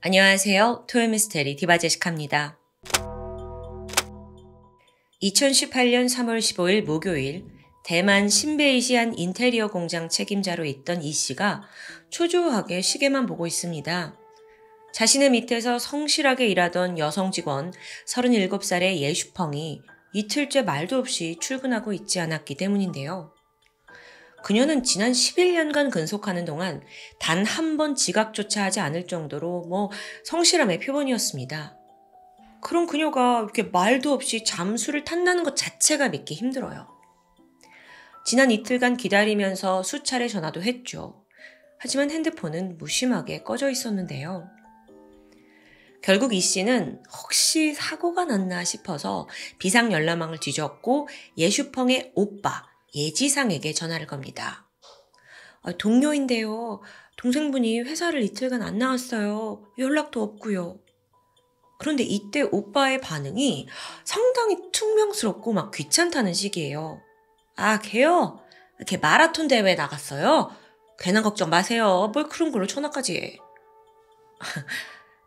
안녕하세요. 토요미스테리 디바제시카입니다. 2018년 3월 15일 목요일 대만 신베이시안 인테리어 공장 책임자로 있던 이 씨가 초조하게 시계만 보고 있습니다. 자신의 밑에서 성실하게 일하던 여성 직원 37살의 예슈펑이 이틀째 말도 없이 출근하고 있지 않았기 때문인데요. 그녀는 지난 11년간 근속하는 동안 단 한 번 지각조차 하지 않을 정도로 성실함의 표본이었습니다. 그런 그녀가 이렇게 말도 없이 잠수를 탄다는 것 자체가 믿기 힘들어요. 지난 이틀간 기다리면서 수차례 전화도 했죠. 하지만 핸드폰은 무심하게 꺼져 있었는데요. 결국 이 씨는 혹시 사고가 났나 싶어서 비상연락망을 뒤졌고 예슈펑의 오빠 예지상에게 전화를 겁니다. 동료인데요. 동생분이 회사를 이틀간 안 나왔어요. 연락도 없고요. 그런데 이때 오빠의 반응이 상당히 퉁명스럽고 막 귀찮다는 식이에요. 걔요? 걔 마라톤 대회 나갔어요? 괜한 걱정 마세요. 뭘 그런 걸로 전화까지 해.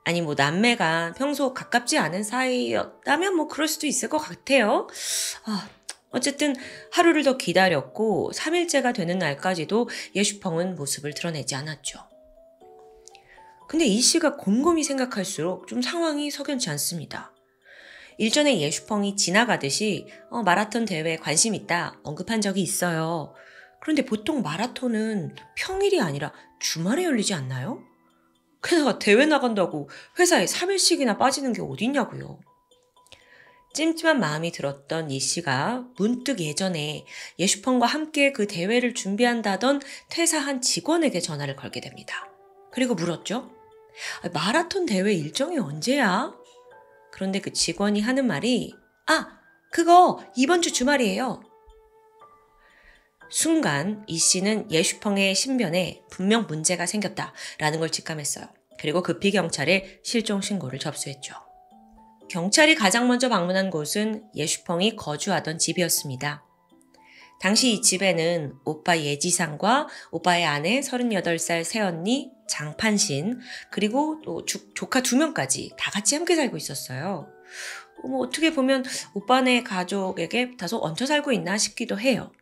아니 남매가 평소 가깝지 않은 사이였다면 그럴 수도 있을 것 같아요. 어쨌든 하루를 더 기다렸고 3일째가 되는 날까지도 예슈펑은 모습을 드러내지 않았죠. 근데 이 씨가 곰곰이 생각할수록 좀 상황이 석연치 않습니다. 일전에 예슈펑이 지나가듯이 마라톤 대회에 관심 있다 언급한 적이 있어요. 그런데 보통 마라톤은 평일이 아니라 주말에 열리지 않나요? 게다가 대회 나간다고 회사에 3일씩이나 빠지는 게 어딨냐고요. 찜찜한 마음이 들었던 이 씨가 문득 예전에 예슈펑과 함께 그 대회를 준비한다던 퇴사한 직원에게 전화를 걸게 됩니다. 그리고 물었죠. 마라톤 대회 일정이 언제야? 그런데 그 직원이 하는 말이 그거 이번 주 주말이에요. 순간 이 씨는 예슈펑의 신변에 분명 문제가 생겼다라는 걸 직감했어요. 그리고 급히 경찰에 실종 신고를 접수했죠. 경찰이 가장 먼저 방문한 곳은 예슈펑이 거주하던 집이었습니다. 당시 이 집에는 오빠 예지상과 오빠의 아내 38살 새언니 장판신 그리고 또 조카 2명까지 다 같이 함께 살고 있었어요. 어떻게 보면 오빠네 가족에게 다소 얹혀 살고 있나 싶기도 해요.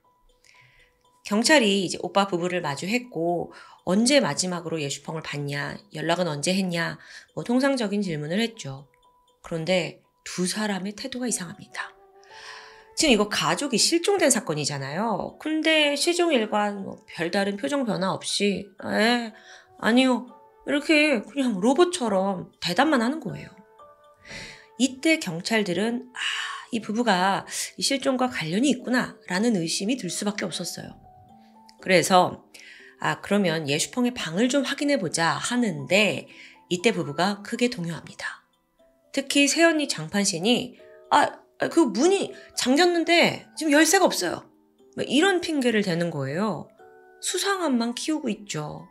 경찰이 이제 오빠 부부를 마주했고 언제 마지막으로 예슈펑을 봤냐, 연락은 언제 했냐 통상적인 질문을 했죠. 그런데 두 사람의 태도가 이상합니다. 지금 이거 가족이 실종된 사건이잖아요. 근데 시종일관 별다른 표정 변화 없이 아니요 이렇게 그냥 로봇처럼 대답만 하는 거예요. 이때 경찰들은 이 부부가 이 실종과 관련이 있구나 라는 의심이 들 수밖에 없었어요. 그래서 그러면 예슈펑의 방을 좀 확인해보자 하는데 이때 부부가 크게 동요합니다. 특히 새언니 장판신이 그 문이 잠겼는데 지금 열쇠가 없어요. 이런 핑계를 대는 거예요. 수상함만 키우고 있죠.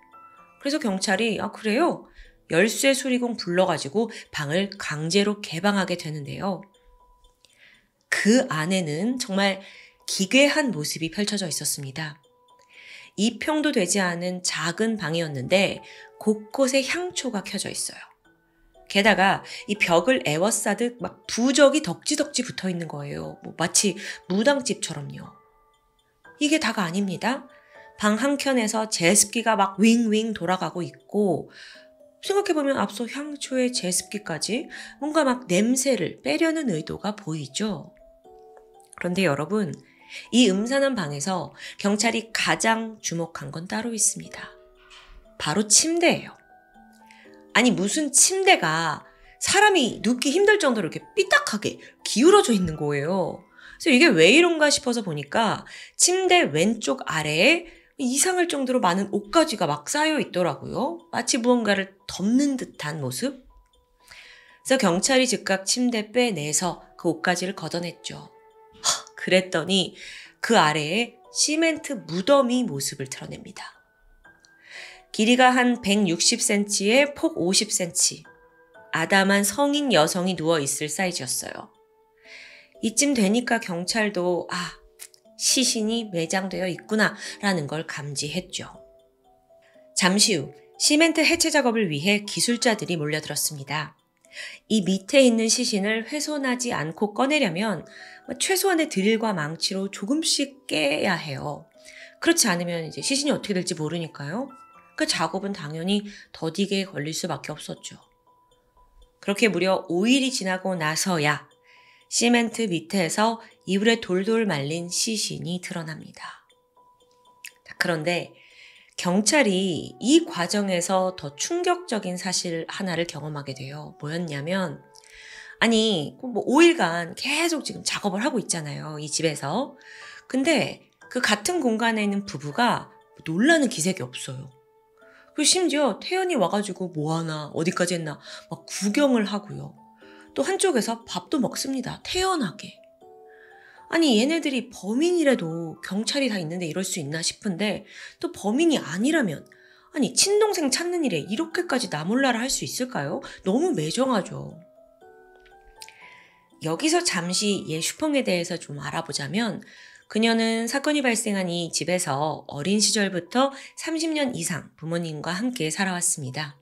그래서 경찰이 그래요? 열쇠 수리공 불러가지고 방을 강제로 개방하게 되는데요. 그 안에는 정말 기괴한 모습이 펼쳐져 있었습니다. 2평도 되지 않은 작은 방이었는데 곳곳에 향초가 켜져 있어요. 게다가 이 벽을 에워싸듯 부적이 덕지덕지 붙어 있는 거예요. 마치 무당집처럼요. 이게 다가 아닙니다. 방 한켠에서 제습기가 윙윙 돌아가고 있고 생각해보면 앞서 향초의 제습기까지 뭔가 냄새를 빼려는 의도가 보이죠. 그런데 여러분, 이 음산한 방에서 경찰이 가장 주목한 건 따로 있습니다. 바로 침대예요. 아니 무슨 침대가 사람이 눕기 힘들 정도로 이렇게 삐딱하게 기울어져 있는 거예요. 그래서 이게 왜 이런가 싶어서 보니까 침대 왼쪽 아래에 이상할 정도로 많은 옷가지가 쌓여 있더라고요. 마치 무언가를 덮는 듯한 모습. 그래서 경찰이 즉각 침대 빼내서 그 옷가지를 걷어냈죠. 그랬더니 그 아래에 시멘트 무더미 모습을 드러냅니다. 길이가 한 160cm에 폭 50cm. 아담한 성인 여성이 누워있을 사이즈였어요. 이쯤 되니까 경찰도 시신이 매장되어 있구나라는 걸 감지했죠. 잠시 후 시멘트 해체 작업을 위해 기술자들이 몰려들었습니다. 이 밑에 있는 시신을 훼손하지 않고 꺼내려면 최소한의 드릴과 망치로 조금씩 깨야 해요. 그렇지 않으면 이제 시신이 어떻게 될지 모르니까요. 그 작업은 당연히 더디게 걸릴 수밖에 없었죠. 그렇게 무려 5일이 지나고 나서야 시멘트 밑에서 이불에 돌돌 말린 시신이 드러납니다. 그런데 경찰이 이 과정에서 더 충격적인 사실 하나를 경험하게 돼요. 뭐였냐면, 아니, 5일간 계속 지금 작업을 하고 있잖아요. 이 집에서. 근데 그 같은 공간에 있는 부부가 놀라는 기색이 없어요. 그리고 심지어 태연이 와가지고 뭐하나, 어디까지 했나, 막 구경을 하고요. 또 한쪽에서 밥도 먹습니다. 태연하게. 아니 얘네들이 범인이라도 경찰이 다 있는데 이럴 수 있나 싶은데 또 범인이 아니라면 아니 친동생 찾는 일에 이렇게까지 나몰라라 할 수 있을까요? 너무 매정하죠. 여기서 잠시 예슈펑에 대해서 좀 알아보자면 그녀는 사건이 발생한 이 집에서 어린 시절부터 30년 이상 부모님과 함께 살아왔습니다.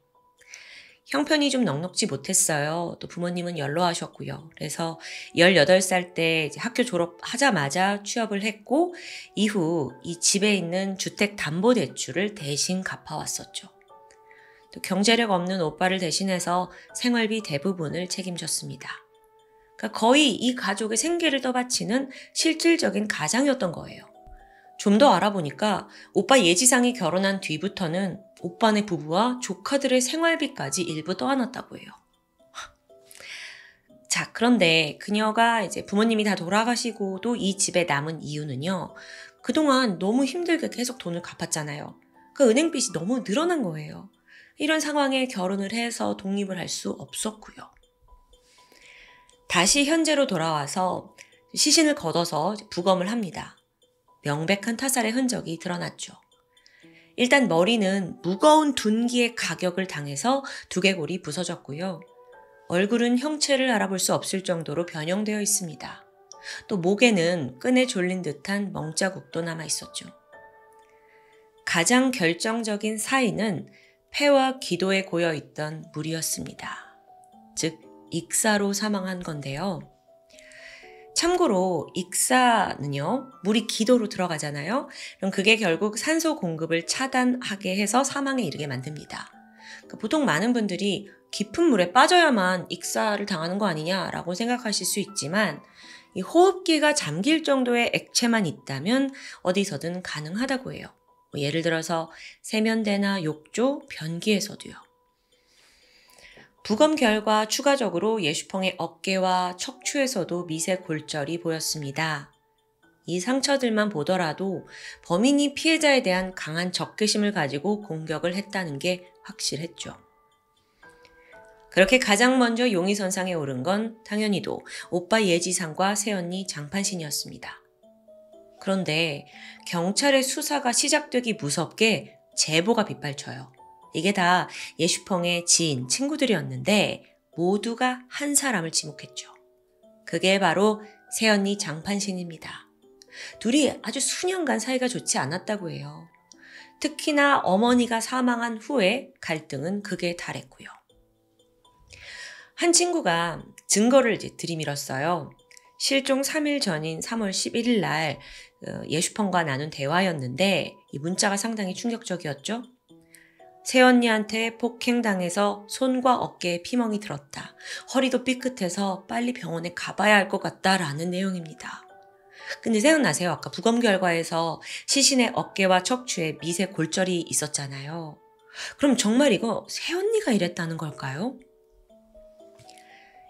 형편이 좀 넉넉지 못했어요. 또 부모님은 연로하셨고요. 그래서 18살 때 이제 학교 졸업하자마자 취업을 했고 이후 이 집에 있는 주택담보대출을 대신 갚아왔었죠. 또 경제력 없는 오빠를 대신해서 생활비 대부분을 책임졌습니다. 그러니까 거의 이 가족의 생계를 떠받치는 실질적인 가장이었던 거예요. 좀 더 알아보니까 오빠 예지상이 결혼한 뒤부터는 오빠네 부부와 조카들의 생활비까지 일부 떠안았다고 해요. 자, 그런데 그녀가 이제 부모님이 다 돌아가시고도 이 집에 남은 이유는요. 그동안 너무 힘들게 계속 돈을 갚았잖아요. 그 은행빚이 너무 늘어난 거예요. 이런 상황에 결혼을 해서 독립을 할 수 없었고요. 다시 현재로 돌아와서 시신을 걷어서 부검을 합니다. 명백한 타살의 흔적이 드러났죠. 일단 머리는 무거운 둔기의 가격을 당해서 두개골이 부서졌고요. 얼굴은 형체를 알아볼 수 없을 정도로 변형되어 있습니다. 또 목에는 끈에 졸린 듯한 멍자국도 남아 있었죠. 가장 결정적인 사인은 폐와 기도에 고여있던 물이었습니다. 즉 익사로 사망한 건데요. 참고로 익사는요, 물이 기도로 들어가잖아요. 그럼 그게 결국 산소 공급을 차단하게 해서 사망에 이르게 만듭니다. 그러니까 보통 많은 분들이 깊은 물에 빠져야만 익사를 당하는 거 아니냐라고 생각하실 수 있지만 이 호흡기가 잠길 정도의 액체만 있다면 어디서든 가능하다고 해요. 예를 들어서 세면대나 욕조, 변기에서도요. 부검 결과 추가적으로 예슈펑의 어깨와 척추에서도 미세 골절이 보였습니다. 이 상처들만 보더라도 범인이 피해자에 대한 강한 적개심을 가지고 공격을 했다는 게 확실했죠. 그렇게 가장 먼저 용의선상에 오른 건 당연히도 오빠 예지상과 새언니 장판신이었습니다. 그런데 경찰의 수사가 시작되기 무섭게 제보가 빗발쳐요. 이게 다 예슈펑의 지인, 친구들이었는데 모두가 한 사람을 지목했죠. 그게 바로 새언니 장판신입니다. 둘이 아주 수년간 사이가 좋지 않았다고 해요. 특히나 어머니가 사망한 후에 갈등은 극에 달했고요. 한 친구가 증거를 이제 들이밀었어요. 실종 3일 전인 3월 11일 날 예슈펑과 나눈 대화였는데 이 문자가 상당히 충격적이었죠. 새언니한테 폭행당해서 손과 어깨에 피멍이 들었다. 허리도 삐끗해서 빨리 병원에 가봐야 할 것 같다라는 내용입니다. 근데 생각나세요? 아까 부검 결과에서 시신의 어깨와 척추에 미세 골절이 있었잖아요. 그럼 정말 이거 새언니가 이랬다는 걸까요?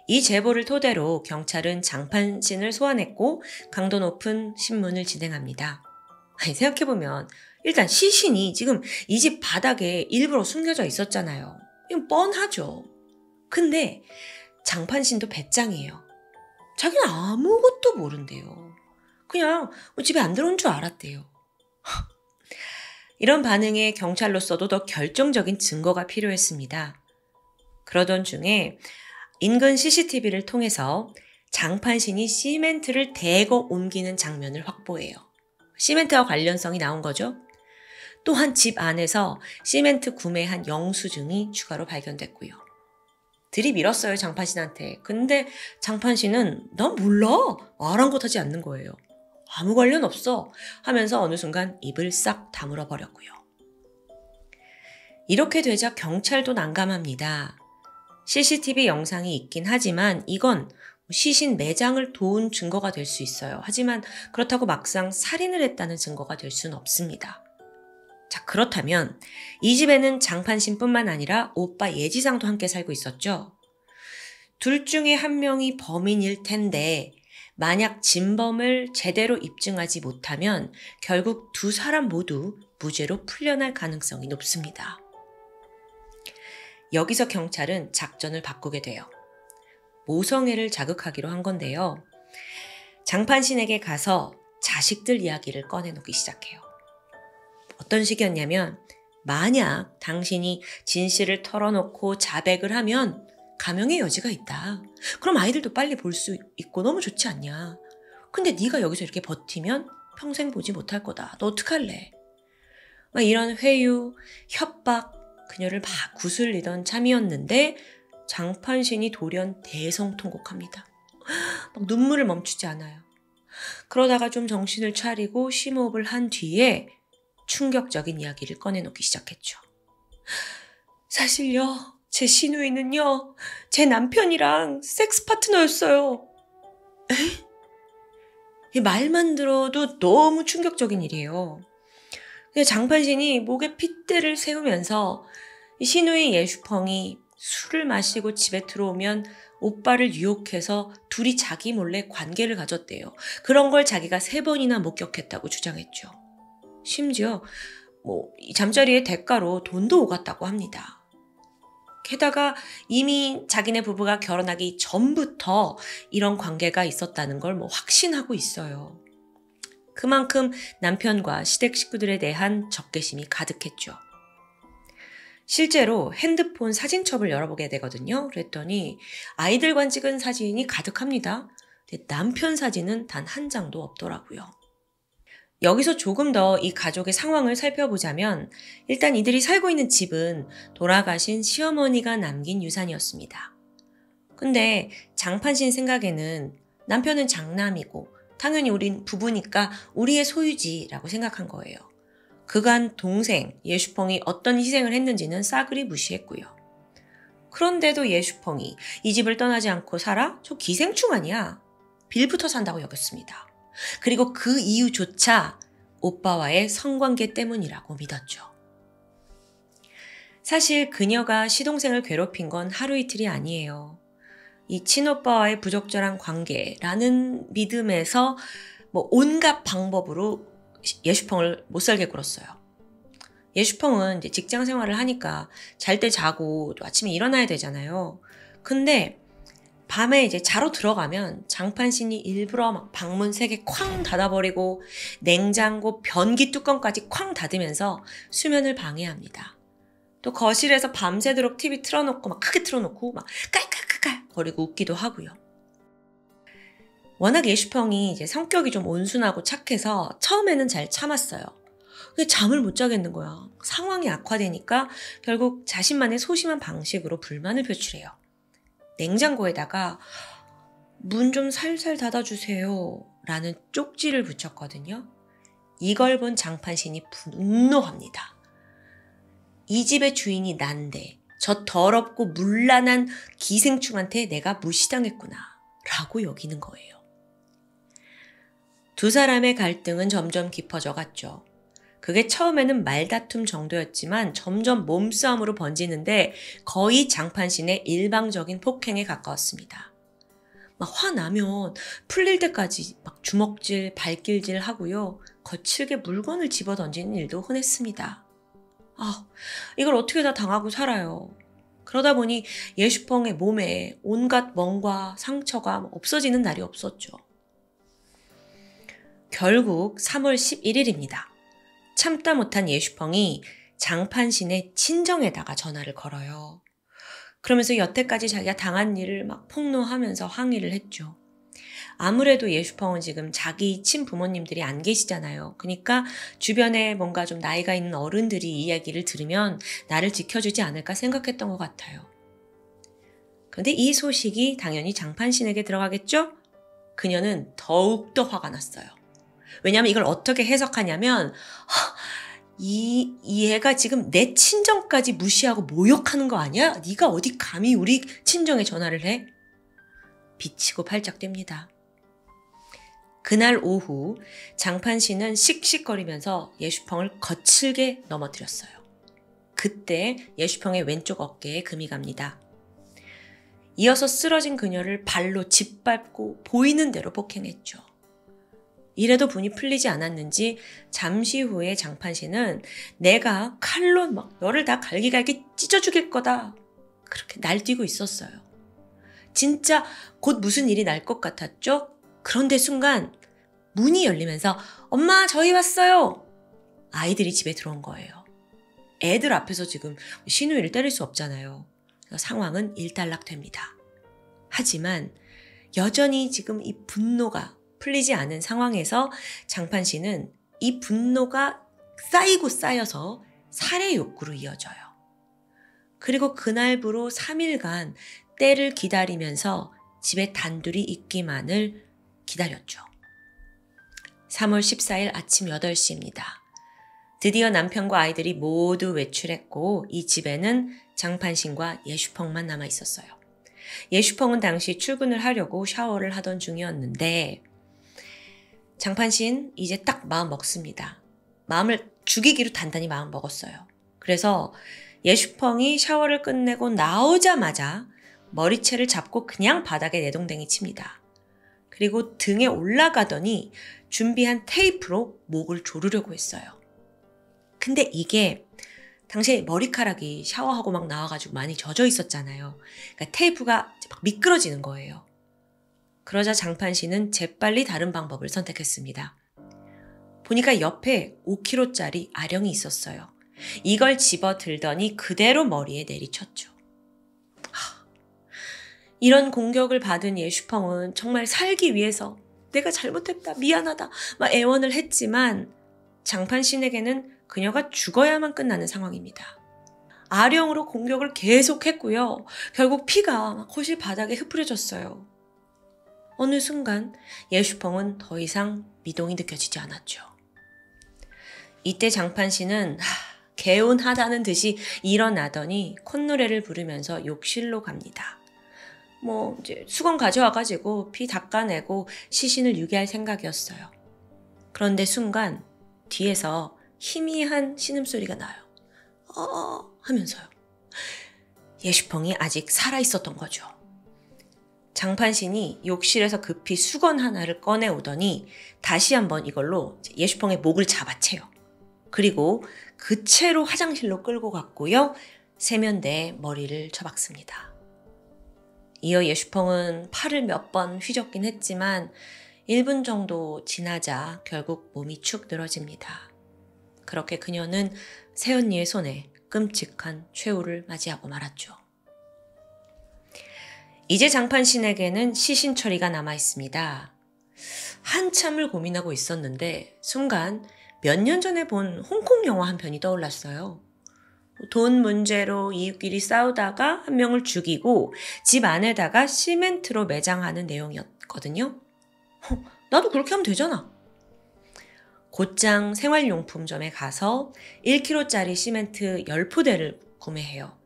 이 제보를 토대로 경찰은 장판신을 소환했고 강도 높은 신문을 진행합니다. 아니, 생각해보면 일단 시신이 지금 이 집 바닥에 일부러 숨겨져 있었잖아요. 이건 뻔하죠. 근데 장판신도 배짱이에요. 자기는 아무것도 모른대요. 그냥 집에 안 들어온 줄 알았대요. 이런 반응에 경찰로서도 더 결정적인 증거가 필요했습니다. 그러던 중에 인근 CCTV를 통해서 장판신이 시멘트를 대거 옮기는 장면을 확보해요. 시멘트와 관련성이 나온 거죠. 또한 집 안에서 시멘트 구매한 영수증이 추가로 발견됐고요. 들이밀었어요, 장판신한테. 근데 장판신은 난 몰라. 아랑곳하지 않는 거예요. 아무 관련 없어 하면서 어느 순간 입을 싹 다물어 버렸고요. 이렇게 되자 경찰도 난감합니다. CCTV 영상이 있긴 하지만 이건 시신 매장을 도운 증거가 될 수 있어요. 하지만 그렇다고 막상 살인을 했다는 증거가 될 수는 없습니다. 자, 그렇다면 이 집에는 장판신뿐만 아니라 오빠 예지상도 함께 살고 있었죠. 둘 중에 한 명이 범인일 텐데 만약 진범을 제대로 입증하지 못하면 결국 두 사람 모두 무죄로 풀려날 가능성이 높습니다. 여기서 경찰은 작전을 바꾸게 돼요. 모성애를 자극하기로 한 건데요. 장판신에게 가서 자식들 이야기를 꺼내놓기 시작해요. 어떤 식이었냐면 만약 당신이 진실을 털어놓고 자백을 하면 감형의 여지가 있다. 그럼 아이들도 빨리 볼 수 있고 너무 좋지 않냐. 근데 네가 여기서 이렇게 버티면 평생 보지 못할 거다. 너 어떡할래? 막 이런 회유, 협박, 그녀를 막 구슬리던 참이었는데 장판신이 돌연 대성통곡합니다. 막 눈물을 멈추지 않아요. 그러다가 좀 정신을 차리고 심호흡을 한 뒤에 충격적인 이야기를 꺼내놓기 시작했죠. 사실요, 제 시누이는요, 제 남편이랑 섹스 파트너였어요. 에? 이 말만 들어도 너무 충격적인 일이에요. 근데 장판신이 목에 핏대를 세우면서 이 시누이 예슈펑이 술을 마시고 집에 들어오면 오빠를 유혹해서 둘이 자기 몰래 관계를 가졌대요. 그런 걸 자기가 3번이나 목격했다고 주장했죠. 심지어 이 잠자리의 대가로 돈도 오갔다고 합니다. 게다가 이미 자기네 부부가 결혼하기 전부터 이런 관계가 있었다는 걸 확신하고 있어요. 그만큼 남편과 시댁 식구들에 대한 적개심이 가득했죠. 실제로 핸드폰 사진첩을 열어보게 되거든요. 그랬더니 아이들과 찍은 사진이 가득합니다. 근데 남편 사진은 단 한 장도 없더라고요. 여기서 조금 더 이 가족의 상황을 살펴보자면 일단 이들이 살고 있는 집은 돌아가신 시어머니가 남긴 유산이었습니다. 근데 장판신 생각에는 남편은 장남이고 당연히 우린 부부니까 우리의 소유지라고 생각한 거예요. 그간 동생 예슈펑이 어떤 희생을 했는지는 싸그리 무시했고요. 그런데도 예슈펑이 이 집을 떠나지 않고 살아? 저 기생충 아니야? 빌부터 산다고 여겼습니다. 그리고 그 이유조차 오빠와의 성관계 때문이라고 믿었죠. 사실 그녀가 시동생을 괴롭힌 건 하루 이틀이 아니에요. 이 친오빠와의 부적절한 관계라는 믿음에서 온갖 방법으로 예슈펑을 못 살게 굴었어요. 예슈펑은 이제 직장 생활을 하니까 잘 때 자고 또 아침에 일어나야 되잖아요. 근데 밤에 이제 자러 들어가면 장판신이 일부러 막 방문 3개 쾅 닫아버리고 냉장고 변기 뚜껑까지 쾅 닫으면서 수면을 방해합니다. 또 거실에서 밤새도록 TV 틀어놓고 막 크게 틀어놓고 막 깔깔깔깔 거리고 웃기도 하고요. 워낙 예슈펑이 이제 성격이 좀 온순하고 착해서 처음에는 잘 참았어요. 근데 잠을 못 자겠는 거야. 상황이 악화되니까 결국 자신만의 소심한 방식으로 불만을 표출해요. 냉장고에다가 문 좀 살살 닫아주세요 라는 쪽지를 붙였거든요. 이걸 본 장판신이 분노합니다. 이 집의 주인이 난데 저 더럽고 문란한 기생충한테 내가 무시당했구나 라고 여기는 거예요. 두 사람의 갈등은 점점 깊어져 갔죠. 그게 처음에는 말다툼 정도였지만 점점 몸싸움으로 번지는데 거의 장판신의 일방적인 폭행에 가까웠습니다. 막 화나면 풀릴 때까지 막 주먹질, 발길질 하고요. 거칠게 물건을 집어던지는 일도 흔했습니다. 이걸 어떻게 다 당하고 살아요. 그러다 보니 예슈펑의 몸에 온갖 멍과 상처가 없어지는 날이 없었죠. 결국 3월 11일입니다. 참다 못한 예슈펑이 장판신의 친정에다가 전화를 걸어요. 그러면서 여태까지 자기가 당한 일을 막 폭로하면서 항의를 했죠. 아무래도 예슈펑은 지금 자기 친부모님들이 안 계시잖아요. 그러니까 주변에 뭔가 좀 나이가 있는 어른들이 이야기를 들으면 나를 지켜주지 않을까 생각했던 것 같아요. 그런데 이 소식이 당연히 장판신에게 들어가겠죠? 그녀는 더욱더 화가 났어요. 왜냐하면 이걸 어떻게 해석하냐면 이 애가 지금 내 친정까지 무시하고 모욕하는 거 아니야? 네가 어디 감히 우리 친정에 전화를 해? 비치고 팔짝 뜁니다. 그날 오후 장판신은 씩씩거리면서 예슈펑을 거칠게 넘어뜨렸어요. 그때 예슈펑의 왼쪽 어깨에 금이 갑니다. 이어서 쓰러진 그녀를 발로 짓밟고 보이는 대로 폭행했죠. 이래도 분이 풀리지 않았는지 잠시 후에 장판신은 내가 칼로 막 너를 다 갈기갈기 찢어 죽일 거다. 그렇게 날뛰고 있었어요. 진짜 곧 무슨 일이 날 것 같았죠? 그런데 순간 문이 열리면서 엄마 저희 왔어요. 아이들이 집에 들어온 거예요. 애들 앞에서 지금 신우이를 때릴 수 없잖아요. 상황은 일단락됩니다. 하지만 여전히 지금 이 분노가 풀리지 않은 상황에서 장판신은 이 분노가 쌓이고 쌓여서 살해 욕구로 이어져요. 그리고 그날부로 3일간 때를 기다리면서 집에 단둘이 있기만을 기다렸죠. 3월 14일 아침 8시입니다. 드디어 남편과 아이들이 모두 외출했고 이 집에는 장판신과 예슈펑만 남아 있었어요. 예슈펑은 당시 출근을 하려고 샤워를 하던 중이었는데 장판신 이제 딱 마음 먹습니다. 마음을 죽이기로 단단히 마음 먹었어요. 그래서 예슈펑이 샤워를 끝내고 나오자마자 머리채를 잡고 그냥 바닥에 내동댕이 칩니다. 그리고 등에 올라가더니 준비한 테이프로 목을 조르려고 했어요. 근데 이게 당시에 머리카락이 샤워하고 막 나와가지고 많이 젖어 있었잖아요. 그러니까 테이프가 막 미끄러지는 거예요. 그러자 장판신은 재빨리 다른 방법을 선택했습니다. 보니까 옆에 5kg짜리 아령이 있었어요. 이걸 집어 들더니 그대로 머리에 내리쳤죠. 이런 공격을 받은 예슈펑은 정말 살기 위해서 내가 잘못했다, 미안하다 막 애원을 했지만 장판신에게는 그녀가 죽어야만 끝나는 상황입니다. 아령으로 공격을 계속했고요. 결국 피가 막 거실 바닥에 흩뿌려졌어요. 어느 순간 예슈펑은 더 이상 미동이 느껴지지 않았죠. 이때 장판신은 개운하다는 듯이 일어나더니 콧노래를 부르면서 욕실로 갑니다. 이제 수건 가져와가지고 피 닦아내고 시신을 유기할 생각이었어요. 그런데 순간 뒤에서 희미한 신음소리가 나요. 하면서요. 예슈펑이 아직 살아있었던 거죠. 장판신이 욕실에서 급히 수건 하나를 꺼내오더니 다시 한번 이걸로 예슈펑의 목을 잡아채요. 그리고 그 채로 화장실로 끌고 갔고요. 세면대에 머리를 쳐박습니다. 이어 예슈펑은 팔을 몇 번 휘젓긴 했지만 1분 정도 지나자 결국 몸이 축 늘어집니다. 그렇게 그녀는 새언니의 손에 끔찍한 최후를 맞이하고 말았죠. 이제 장판신에게는 시신 처리가 남아 있습니다. 한참을 고민하고 있었는데 순간 몇 년 전에 본 홍콩 영화 한 편이 떠올랐어요. 돈 문제로 이웃끼리 싸우다가 한 명을 죽이고 집 안에다가 시멘트로 매장하는 내용이었거든요. 나도 그렇게 하면 되잖아. 곧장 생활용품점에 가서 1kg짜리 시멘트 10포대를 구매해요.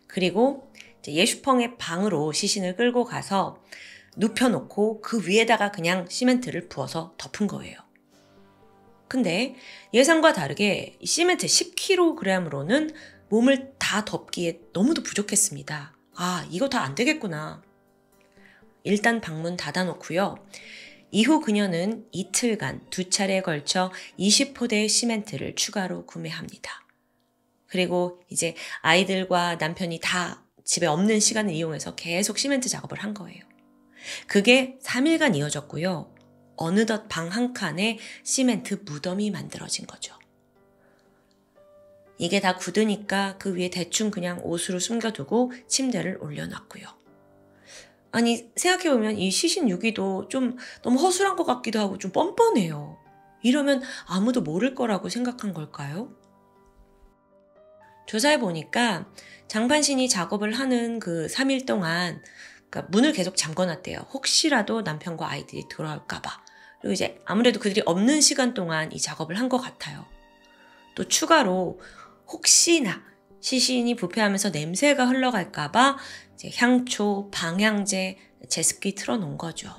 그리고 예슈펑의 방으로 시신을 끌고 가서 눕혀놓고 그 위에다가 그냥 시멘트를 부어서 덮은 거예요. 근데 예상과 다르게 시멘트 10kg으로는 몸을 다 덮기에 너무도 부족했습니다. 이거 다 안 되겠구나. 일단 방문 닫아놓고요. 이후 그녀는 이틀간 2차례에 걸쳐 20포대의 시멘트를 추가로 구매합니다. 그리고 이제 아이들과 남편이 다 집에 없는 시간을 이용해서 계속 시멘트 작업을 한 거예요. 그게 3일간 이어졌고요. 어느덧 방 한 칸에 시멘트 무덤이 만들어진 거죠. 이게 다 굳으니까 그 위에 대충 그냥 옷으로 숨겨두고 침대를 올려놨고요. 아니 생각해보면 이 시신 유기도 좀 너무 허술한 것 같기도 하고 좀 뻔뻔해요. 이러면 아무도 모를 거라고 생각한 걸까요? 조사해보니까 장판신이 작업을 하는 그 3일 동안 그러니까 문을 계속 잠궈놨대요. 혹시라도 남편과 아이들이 돌아올까봐. 그리고 이제 아무래도 그들이 없는 시간 동안 이 작업을 한 것 같아요. 또 추가로 혹시나 시신이 부패하면서 냄새가 흘러갈까봐 이제 향초, 방향제, 제습기 틀어놓은 거죠.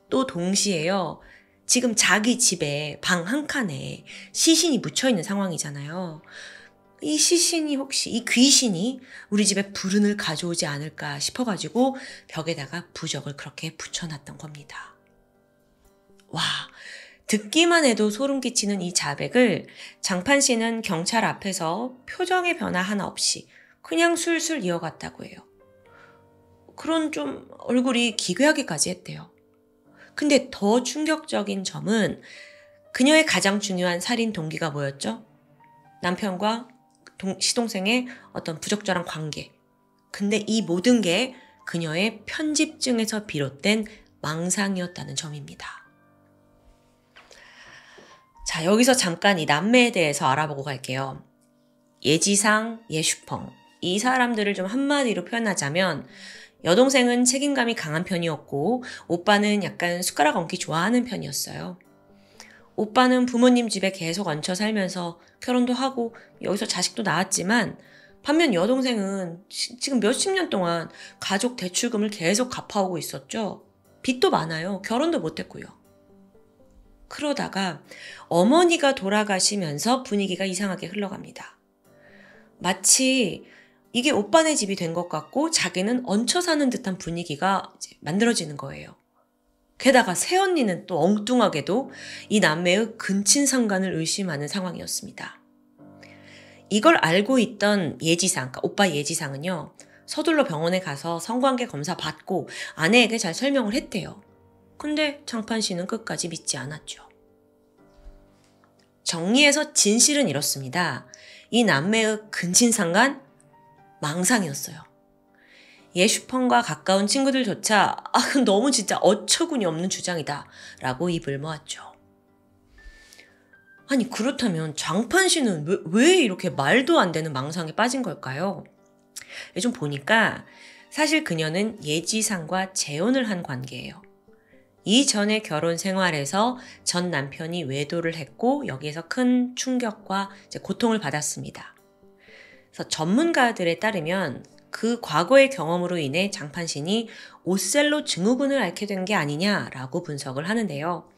또 동시에요. 지금 자기 집에 방 한 칸에 시신이 묻혀있는 상황이잖아요. 이 시신이 혹시 이 귀신이 우리 집에 불운을 가져오지 않을까 싶어가지고 벽에다가 부적을 그렇게 붙여놨던 겁니다. 와, 듣기만 해도 소름 끼치는 이 자백을 장판 씨는 경찰 앞에서 표정의 변화 하나 없이 그냥 술술 이어갔다고 해요. 그런 좀 얼굴이 기괴하게까지 했대요. 근데 더 충격적인 점은 그녀의 가장 중요한 살인 동기가 뭐였죠? 남편과 시동생의 어떤 부적절한 관계. 근데 이 모든 게 그녀의 편집증에서 비롯된 망상이었다는 점입니다. 자, 여기서 잠깐 이 남매에 대해서 알아보고 갈게요. 예지상, 예슈펑. 이 사람들을 좀 한마디로 표현하자면 여동생은 책임감이 강한 편이었고 오빠는 약간 숟가락 얹기 좋아하는 편이었어요. 오빠는 부모님 집에 계속 얹혀 살면서 결혼도 하고 여기서 자식도 낳았지만 반면 여동생은 지금 몇십 년 동안 가족 대출금을 계속 갚아오고 있었죠. 빚도 많아요. 결혼도 못했고요. 그러다가 어머니가 돌아가시면서 분위기가 이상하게 흘러갑니다. 마치 이게 오빠네 집이 된 것 같고 자기는 얹혀 사는 듯한 분위기가 이제 만들어지는 거예요. 게다가 새언니는 또 엉뚱하게도 이 남매의 근친상간을 의심하는 상황이었습니다. 이걸 알고 있던 예지상, 그러니까 오빠 예지상은요. 서둘러 병원에 가서 성관계 검사 받고 아내에게 잘 설명을 했대요. 근데 장판 씨는 끝까지 믿지 않았죠. 정리해서 진실은 이렇습니다. 이 남매의 근친상간 망상이었어요. 예슈펑과 가까운 친구들조차 너무 진짜 어처구니 없는 주장이다 라고 입을 모았죠. 아니 그렇다면 장판 씨는 왜 이렇게 말도 안 되는 망상에 빠진 걸까요? 좀 보니까 사실 그녀는 예지상과 재혼을 한 관계예요. 이전의 결혼 생활에서 전 남편이 외도를 했고 여기에서 큰 충격과 이제 고통을 받았습니다. 그래서 전문가들에 따르면 그 과거의 경험으로 인해 장판신이 오셀로 증후군을 앓게 된 게 아니냐라고 분석을 하는데요.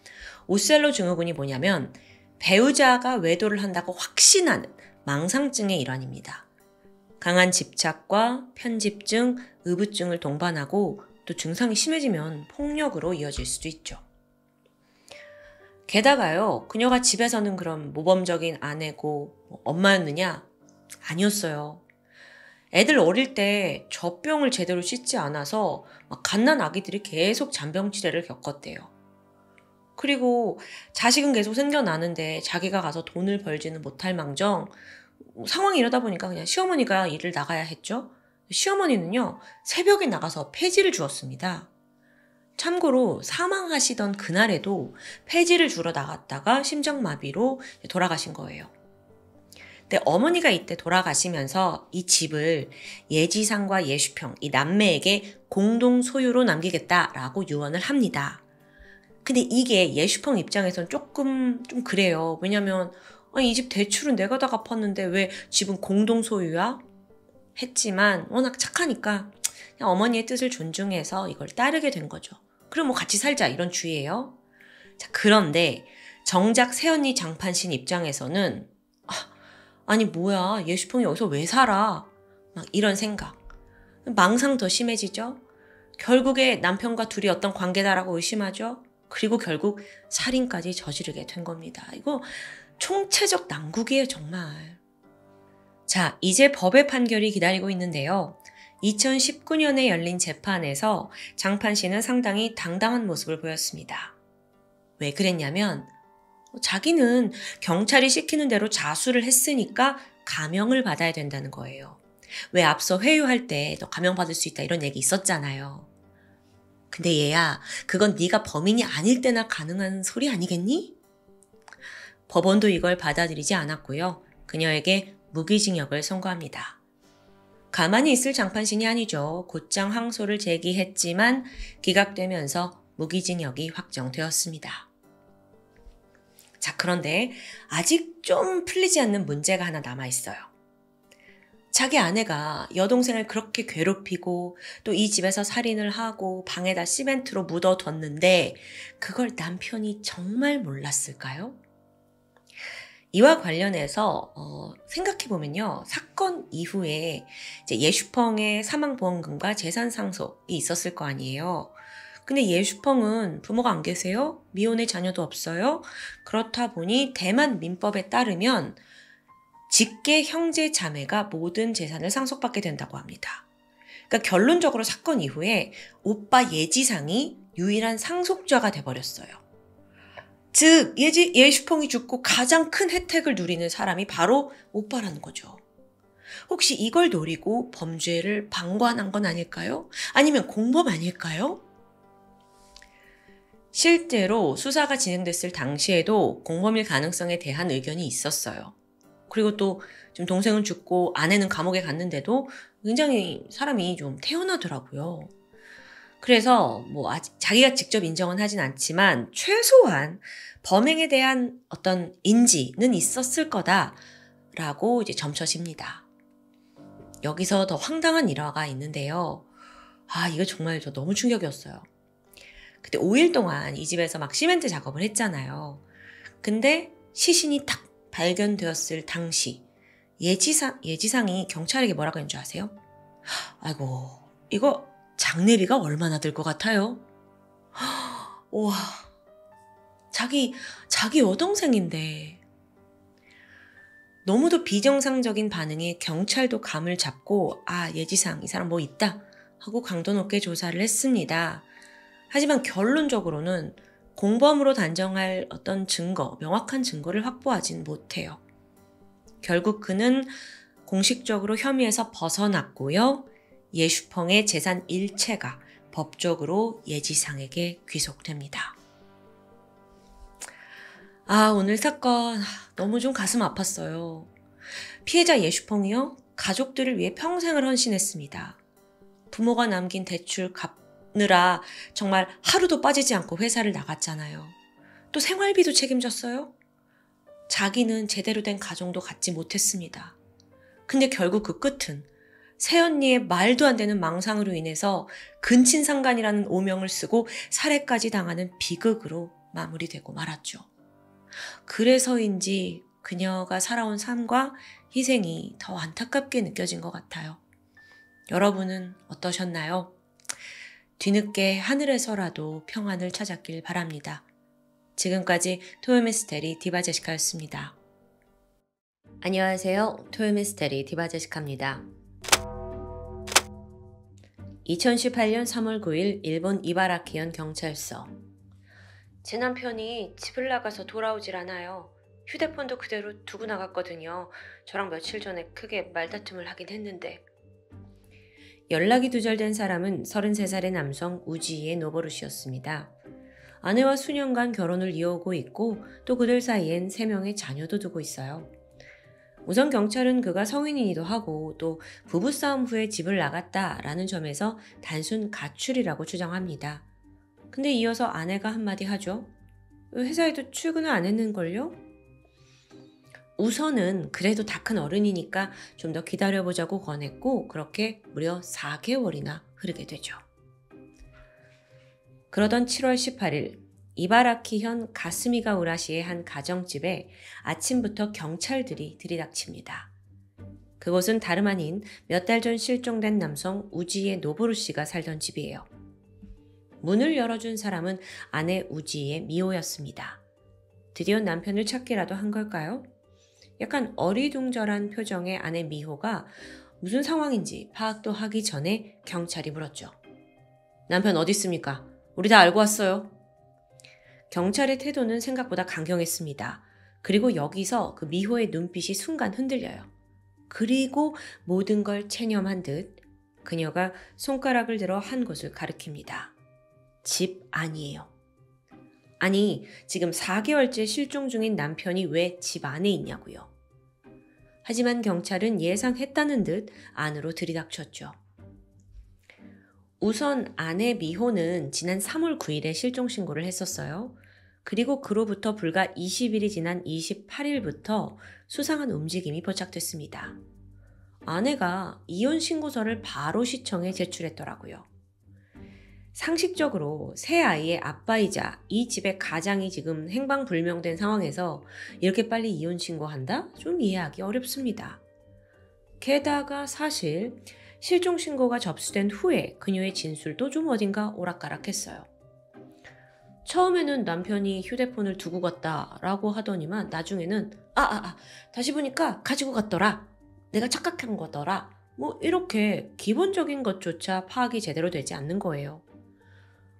오셀로 증후군이 뭐냐면 배우자가 외도를 한다고 확신하는 망상증의 일환입니다. 강한 집착과 편집증, 의부증을 동반하고 또 증상이 심해지면 폭력으로 이어질 수도 있죠. 게다가요, 그녀가 집에서는 그런 모범적인 아내고 엄마였느냐? 아니었어요. 애들 어릴 때 젖병을 제대로 씻지 않아서 갓난 아기들이 계속 잔병치레를 겪었대요. 그리고 자식은 계속 생겨나는데 자기가 가서 돈을 벌지는 못할 망정 상황이 이러다 보니까 그냥 시어머니가 일을 나가야 했죠. 시어머니는요 새벽에 나가서 폐지를 주었습니다. 참고로 사망하시던 그날에도 폐지를 주러 나갔다가 심장마비로 돌아가신 거예요. 근데 어머니가 이때 돌아가시면서 이 집을 예지상과 예슈평, 이 남매에게 공동 소유로 남기겠다라고 유언을 합니다. 근데 이게 예슈펑 입장에선 조금 좀 그래요. 왜냐면 이 집 대출은 내가 다 갚았는데 왜 집은 공동 소유야? 했지만 워낙 착하니까 그냥 어머니의 뜻을 존중해서 이걸 따르게 된 거죠. 그럼 뭐 같이 살자 이런 주의예요. 자, 그런데 정작 새언니 장판신 입장에서는 아니 뭐야 예슈펑이 여기서 왜 살아? 막 이런 생각. 망상 더 심해지죠. 결국에 남편과 둘이 어떤 관계다라고 의심하죠. 그리고 결국 살인까지 저지르게 된 겁니다. 이거 총체적 난국이에요, 정말. 자, 이제 법의 판결이 기다리고 있는데요. 2019년에 열린 재판에서 장판 씨는 상당히 당당한 모습을 보였습니다. 왜 그랬냐면 자기는 경찰이 시키는 대로 자수를 했으니까 감형을 받아야 된다는 거예요. 왜 앞서 회유할 때 너 감형받을 수 있다 이런 얘기 있었잖아요. 근데 얘야, 그건 네가 범인이 아닐 때나 가능한 소리 아니겠니? 법원도 이걸 받아들이지 않았고요. 그녀에게 무기징역을 선고합니다. 가만히 있을 장판신이 아니죠. 곧장 항소를 제기했지만 기각되면서 무기징역이 확정되었습니다. 자, 그런데 아직 좀 풀리지 않는 문제가 하나 남아있어요. 자기 아내가 여동생을 그렇게 괴롭히고 또 이 집에서 살인을 하고 방에다 시멘트로 묻어뒀는데 그걸 남편이 정말 몰랐을까요? 이와 관련해서 생각해보면요. 사건 이후에 이제 예슈펑의 사망보험금과 재산 상속이 있었을 거 아니에요. 근데 예슈펑은 부모가 안 계세요? 미혼의 자녀도 없어요? 그렇다 보니 대만 민법에 따르면 직계 형제 자매가 모든 재산을 상속받게 된다고 합니다. 그러니까 결론적으로 사건 이후에 오빠 예지상이 유일한 상속자가 돼버렸어요. 즉 예슈펑이 죽고 가장 큰 혜택을 누리는 사람이 바로 오빠라는 거죠. 혹시 이걸 노리고 범죄를 방관한 건 아닐까요? 아니면 공범 아닐까요? 실제로 수사가 진행됐을 당시에도 공범일 가능성에 대한 의견이 있었어요. 그리고 또 지금 동생은 죽고 아내는 감옥에 갔는데도 굉장히 사람이 좀 태연하더라고요. 그래서 아직 자기가 직접 인정은 하진 않지만 최소한 범행에 대한 어떤 인지는 있었을 거다라고 이제 점쳐집니다. 여기서 더 황당한 일화가 있는데요. 이거 정말 저 너무 충격이었어요. 그때 5일 동안 이 집에서 막 시멘트 작업을 했잖아요. 근데 시신이 딱 발견되었을 당시 예지상이 경찰에게 뭐라고 했는 줄 아세요? 아이고, 이거 장례비가 얼마나 들 것 같아요? 우와, 자기 여동생인데. 너무도 비정상적인 반응에 경찰도 감을 잡고 예지상 이 사람 뭐 있다 하고 강도 높게 조사를 했습니다. 하지만 결론적으로는 공범으로 단정할 어떤 명확한 증거를 확보하진 못해요. 결국 그는 공식적으로 혐의에서 벗어났고요. 예슈펑의 재산 일체가 법적으로 예지상에게 귀속됩니다. 오늘 사건 너무 좀 가슴 아팠어요. 피해자 예슈펑이요, 가족들을 위해 평생을 헌신했습니다. 부모가 남긴 대출 갚느라 정말 하루도 빠지지 않고 회사를 나갔잖아요. 또 생활비도 책임졌어요. 자기는 제대로 된 가정도 갖지 못했습니다. 근데 결국 그 끝은 새언니의 말도 안 되는 망상으로 인해서 근친상간이라는 오명을 쓰고 살해까지 당하는 비극으로 마무리되고 말았죠. 그래서인지 그녀가 살아온 삶과 희생이 더 안타깝게 느껴진 것 같아요. 여러분은 어떠셨나요? 뒤늦게 하늘에서라도 평안을 찾았길 바랍니다. 지금까지 토요미스테리 디바제시카였습니다. 안녕하세요. 토요미스테리 디바제시카입니다. 2018년 3월 9일 일본 이바라키현 경찰서. 제 남편이 집을 나가서 돌아오질 않아요. 휴대폰도 그대로 두고 나갔거든요. 저랑 며칠 전에 크게 말다툼을 하긴 했는데. 연락이 두절된 사람은 33살의 남성 우지이의 노보루 씨였습니다. 아내와 수년간 결혼을 이어오고 있고 또 그들 사이엔 3명의 자녀도 두고 있어요. 우선 경찰은 그가 성인이기도 하고 또 부부싸움 후에 집을 나갔다라는 점에서 단순 가출이라고 추정합니다. 근데 이어서 아내가 한마디 하죠. 회사에도 출근을 안 했는걸요? 우선은 그래도 다 큰 어른이니까 좀 더 기다려보자고 권했고 그렇게 무려 4개월이나 흐르게 되죠. 그러던 7월 18일 이바라키현 가스미가우라시의 한 가정집에 아침부터 경찰들이 들이닥칩니다. 그곳은 다름 아닌 몇 달 전 실종된 남성 우지의 노보루 씨가 살던 집이에요. 문을 열어준 사람은 아내 우지의 미호였습니다. 드디어 남편을 찾기라도 한 걸까요? 약간 어리둥절한 표정의 아내 미호가 무슨 상황인지 파악도 하기 전에 경찰이 물었죠. 남편 어디 있습니까? 우리 다 알고 왔어요. 경찰의 태도는 생각보다 강경했습니다. 그리고 여기서 그 미호의 눈빛이 순간 흔들려요. 그리고 모든 걸 체념한 듯 그녀가 손가락을 들어 한 곳을 가리킵니다. 집 안이에요. 아니, 지금 4개월째 실종 중인 남편이 왜 집 안에 있냐고요. 하지만 경찰은 예상했다는 듯 안으로 들이닥쳤죠. 우선 아내 미호는 지난 3월 9일에 실종 신고를 했었어요. 그리고 그로부터 불과 20일이 지난 28일부터 수상한 움직임이 포착됐습니다. 아내가 이혼 신고서를 바로 시청에 제출했더라고요. 상식적으로 새 아이의 아빠이자 이 집의 가장이 지금 행방불명된 상황에서 이렇게 빨리 이혼 신고한다? 좀 이해하기 어렵습니다. 게다가 사실 실종 신고가 접수된 후에 그녀의 진술도 좀 어딘가 오락가락했어요. 처음에는 남편이 휴대폰을 두고 갔다라고 하더니만 나중에는 다시 보니까 가지고 갔더라. 내가 착각한 거더라. 뭐 이렇게 기본적인 것조차 파악이 제대로 되지 않는 거예요.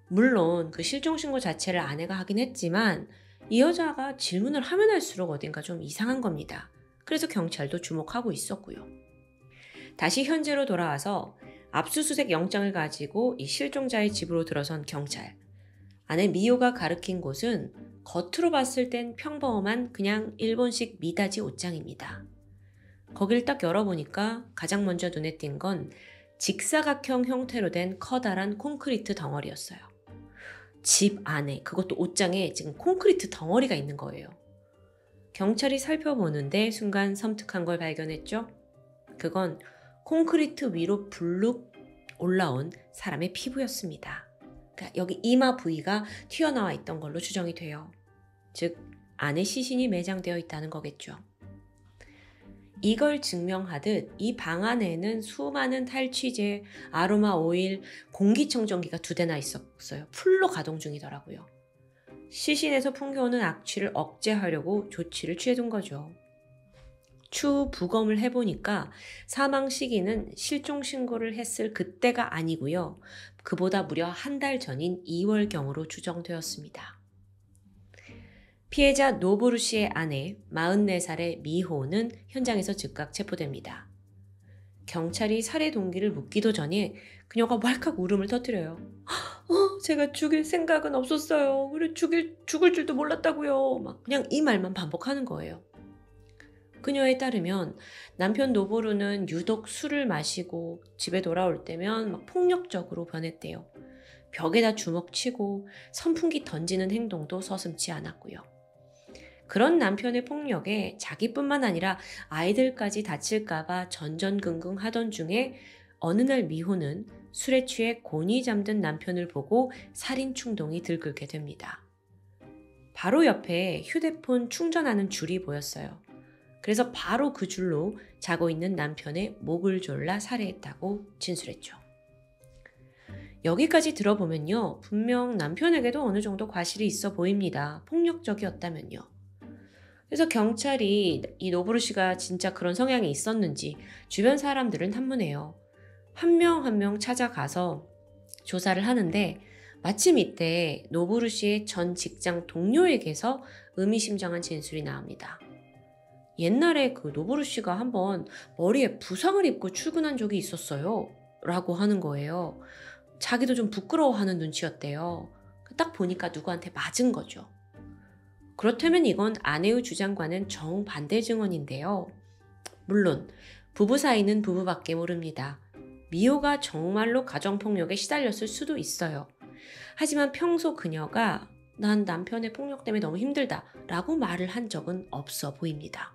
물론 그 실종 신고 자체를 아내가 하긴 했지만 이 여자가 질문을 하면 할수록 어딘가 좀 이상한 겁니다. 그래서 경찰도 주목하고 있었고요. 다시 현재로 돌아와서 압수수색 영장을 가지고 이 실종자의 집으로 들어선 경찰. 아내 미호가 가리킨 곳은 겉으로 봤을 땐 평범한 그냥 일본식 미닫이 옷장입니다. 거길 딱 열어보니까 가장 먼저 눈에 띈 건 직사각형 형태로 된 커다란 콘크리트 덩어리였어요. 집 안에, 그것도 옷장에 지금 콘크리트 덩어리가 있는 거예요. 경찰이 살펴보는데 순간 섬뜩한 걸 발견했죠. 그건 콘크리트 위로 불룩 올라온 사람의 피부였습니다. 그러니까 여기 이마 부위가 튀어나와 있던 걸로 추정이 돼요. 즉, 안에 시신이 매장되어 있다는 거겠죠. 이걸 증명하듯 이 방 안에는 수많은 탈취제, 아로마 오일, 공기청정기가 2대나 있었어요. 풀로 가동 중이더라고요. 시신에서 풍겨오는 악취를 억제하려고 조치를 취해둔 거죠. 추후 부검을 해보니까 사망 시기는 실종 신고를 했을 그때가 아니고요. 그보다 무려 한 달 전인 2월경으로 추정되었습니다. 피해자 노보루 씨의 아내 44살의 미호는 현장에서 즉각 체포됩니다. 경찰이 살해 동기를 묻기도 전에 그녀가 왈칵 울음을 터뜨려요. 제가 죽일 생각은 없었어요. 그래 죽을 줄도 몰랐다고요. 막 그냥 이 말만 반복하는 거예요. 그녀에 따르면 남편 노보루는 유독 술을 마시고 집에 돌아올 때면 막 폭력적으로 변했대요. 벽에다 주먹 치고 선풍기 던지는 행동도 서슴지 않았고요. 그런 남편의 폭력에 자기뿐만 아니라 아이들까지 다칠까봐 전전긍긍 하던 중에 어느 날 미호는 술에 취해 곤히 잠든 남편을 보고 살인 충동이 들끓게 됩니다. 바로 옆에 휴대폰 충전하는 줄이 보였어요. 그래서 바로 그 줄로 자고 있는 남편의 목을 졸라 살해했다고 진술했죠. 여기까지 들어보면요. 분명 남편에게도 어느 정도 과실이 있어 보입니다. 폭력적이었다면요. 그래서 경찰이 이 노보루 씨가 진짜 그런 성향이 있었는지 주변 사람들은 탐문해요. 한 명 한 명 찾아가서 조사를 하는데 마침 이때 노보루 씨의 전 직장 동료에게서 의미심장한 진술이 나옵니다. 옛날에 그 노보루 씨가 한번 머리에 부상을 입고 출근한 적이 있었어요. 라고 하는 거예요. 자기도 좀 부끄러워하는 눈치였대요. 딱 보니까 누구한테 맞은 거죠. 그렇다면 이건 아내의 주장과는 정반대 증언인데요. 물론 부부 사이는 부부밖에 모릅니다. 미호가 정말로 가정폭력에 시달렸을 수도 있어요. 하지만 평소 그녀가 난 남편의 폭력 때문에 너무 힘들다 라고 말을 한 적은 없어 보입니다.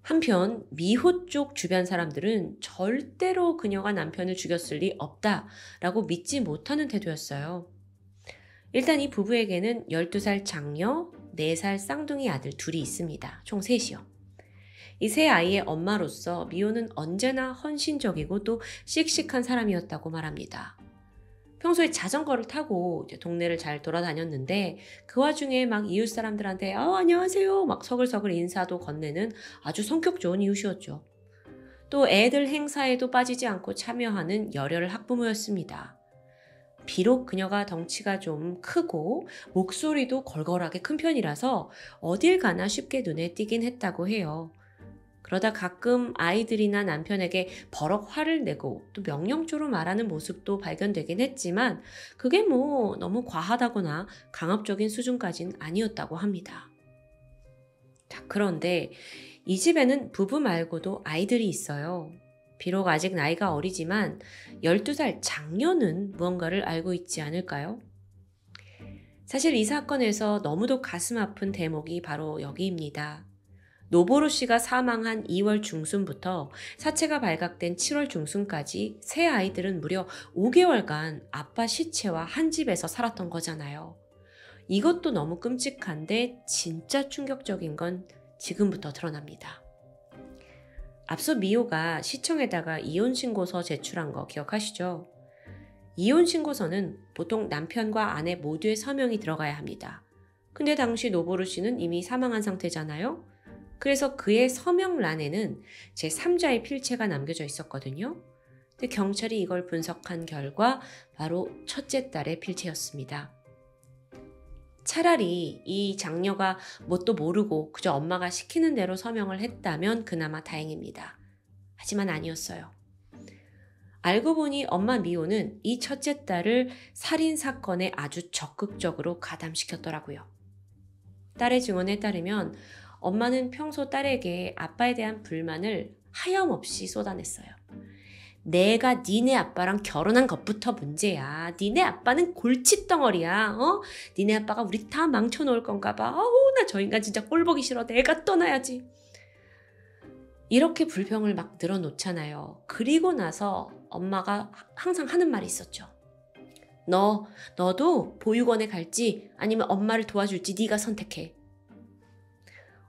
한편 미호 쪽 주변 사람들은 절대로 그녀가 남편을 죽였을 리 없다라고 믿지 못하는 태도였어요. 일단 이 부부에게는 12살 장녀, 4살 쌍둥이 아들 둘이 있습니다. 총 3이요. 이 세 아이의 엄마로서 미호는 언제나 헌신적이고 또 씩씩한 사람이었다고 말합니다. 평소에 자전거를 타고 이제 동네를 잘 돌아다녔는데 그 와중에 막 이웃 사람들한테 안녕하세요 막 서글서글 인사도 건네는 아주 성격 좋은 이웃이었죠. 또 애들 행사에도 빠지지 않고 참여하는 열혈 학부모였습니다. 비록 그녀가 덩치가 좀 크고 목소리도 걸걸하게 큰 편이라서 어딜 가나 쉽게 눈에 띄긴 했다고 해요. 그러다 가끔 아이들이나 남편에게 버럭 화를 내고 또 명령조로 말하는 모습도 발견되긴 했지만 그게 뭐 너무 과하다거나 강압적인 수준까진 아니었다고 합니다. 자, 그런데 이 집에는 부부 말고도 아이들이 있어요. 비록 아직 나이가 어리지만 12살 장녀는 무언가를 알고 있지 않을까요? 사실 이 사건에서 너무도 가슴 아픈 대목이 바로 여기입니다. 노보루 씨가 사망한 2월 중순부터 사체가 발각된 7월 중순까지 세 아이들은 무려 5개월간 아빠 시체와 한 집에서 살았던 거잖아요. 이것도 너무 끔찍한데 진짜 충격적인 건 지금부터 드러납니다. 앞서 미호가 시청에다가 이혼신고서 제출한 거 기억하시죠? 이혼신고서는 보통 남편과 아내 모두의 서명이 들어가야 합니다. 근데 당시 노보루 씨는 이미 사망한 상태잖아요? 그래서 그의 서명란에는 제3자의 필체가 남겨져 있었거든요. 근데 경찰이 이걸 분석한 결과 바로 첫째 딸의 필체였습니다. 차라리 이 장녀가 뭣도 모르고 그저 엄마가 시키는 대로 서명을 했다면 그나마 다행입니다. 하지만 아니었어요. 알고 보니 엄마 미호는 이 첫째 딸을 살인사건에 아주 적극적으로 가담시켰더라고요. 딸의 증언에 따르면 엄마는 평소 딸에게 아빠에 대한 불만을 하염없이 쏟아냈어요. 내가 니네 아빠랑 결혼한 것부터 문제야. 니네 아빠는 골칫덩어리야. 니네 아빠가 우리 다 망쳐놓을 건가 봐. 아우, 나 저 인간 진짜 꼴보기 싫어. 내가 떠나야지. 이렇게 불평을 막 늘어놓잖아요. 그리고 나서 엄마가 항상 하는 말이 있었죠. 너도 보육원에 갈지 아니면 엄마를 도와줄지 네가 선택해.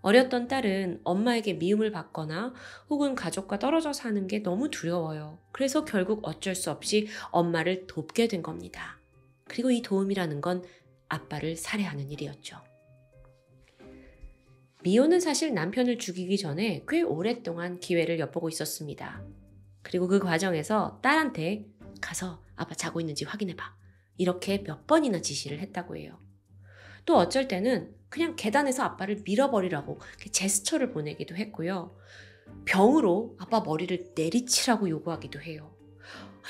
어렸던 딸은 엄마에게 미움을 받거나 혹은 가족과 떨어져 사는 게 너무 두려워요. 그래서 결국 어쩔 수 없이 엄마를 돕게 된 겁니다. 그리고 이 도움이라는 건 아빠를 살해하는 일이었죠. 미호는 사실 남편을 죽이기 전에 꽤 오랫동안 기회를 엿보고 있었습니다. 그리고 그 과정에서 딸한테 가서 아빠 자고 있는지 확인해봐. 이렇게 몇 번이나 지시를 했다고 해요. 또 어쩔 때는 그냥 계단에서 아빠를 밀어버리라고 제스처를 보내기도 했고요. 병으로 아빠 머리를 내리치라고 요구하기도 해요.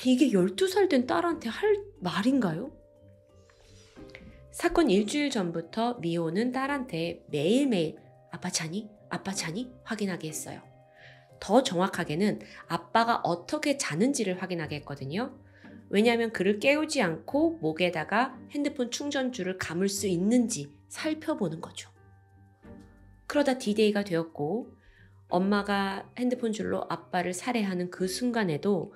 이게 12살 된 딸한테 할 말인가요? 사건 일주일 전부터 미호는 딸한테 매일매일 아빠 자니? 아빠 자니? 확인하게 했어요. 더 정확하게는 아빠가 어떻게 자는지를 확인하게 했거든요. 왜냐하면 그를 깨우지 않고 목에다가 핸드폰 충전줄을 감을 수 있는지 살펴보는 거죠. 그러다 D-Day가 되었고 엄마가 핸드폰 줄로 아빠를 살해하는 그 순간에도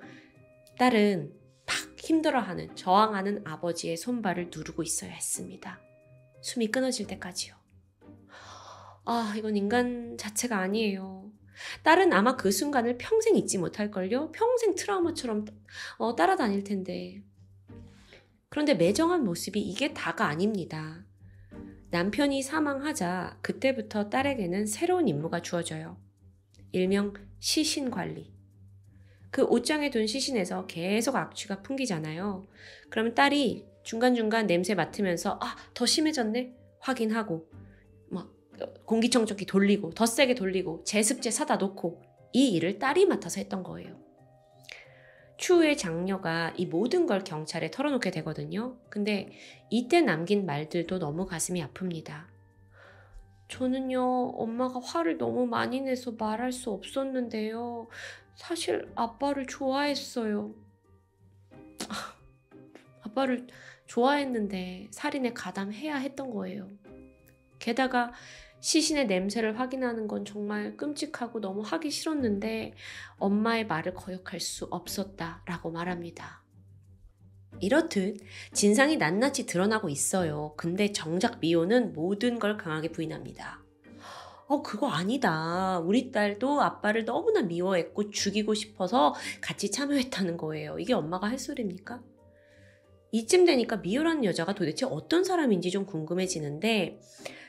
딸은 막 힘들어하는, 저항하는 아버지의 손발을 누르고 있어야 했습니다. 숨이 끊어질 때까지요. 이건 인간 자체가 아니에요. 딸은 아마 그 순간을 평생 잊지 못할걸요? 평생 트라우마처럼 따라다닐 텐데. 그런데 매정한 모습이 이게 다가 아닙니다. 남편이 사망하자 그때부터 딸에게는 새로운 임무가 주어져요. 일명 시신관리. 그 옷장에 둔 시신에서 계속 악취가 풍기잖아요. 그러면 딸이 중간중간 냄새 맡으면서 더 심해졌네? 확인하고 공기청정기 돌리고 더 세게 돌리고 제습제 사다 놓고 이 일을 딸이 맡아서 했던 거예요. 추후에 장녀가 이 모든 걸 경찰에 털어놓게 되거든요. 근데 이때 남긴 말들도 너무 가슴이 아픕니다. 저는요, 엄마가 화를 너무 많이 내서 말할 수 없었는데요. 사실 아빠를 좋아했어요. 아빠를 좋아했는데 살인에 가담해야 했던 거예요. 게다가 시신의 냄새를 확인하는 건 정말 끔찍하고 너무 하기 싫었는데 엄마의 말을 거역할 수 없었다라고 말합니다. 이렇듯 진상이 낱낱이 드러나고 있어요. 근데 정작 미호는 모든 걸 강하게 부인합니다. 그거 아니다. 우리 딸도 아빠를 너무나 미워했고 죽이고 싶어서 같이 참여했다는 거예요. 이게 엄마가 할 소리입니까? 이쯤 되니까 미호라는 여자가 도대체 어떤 사람인지 좀 궁금해지는데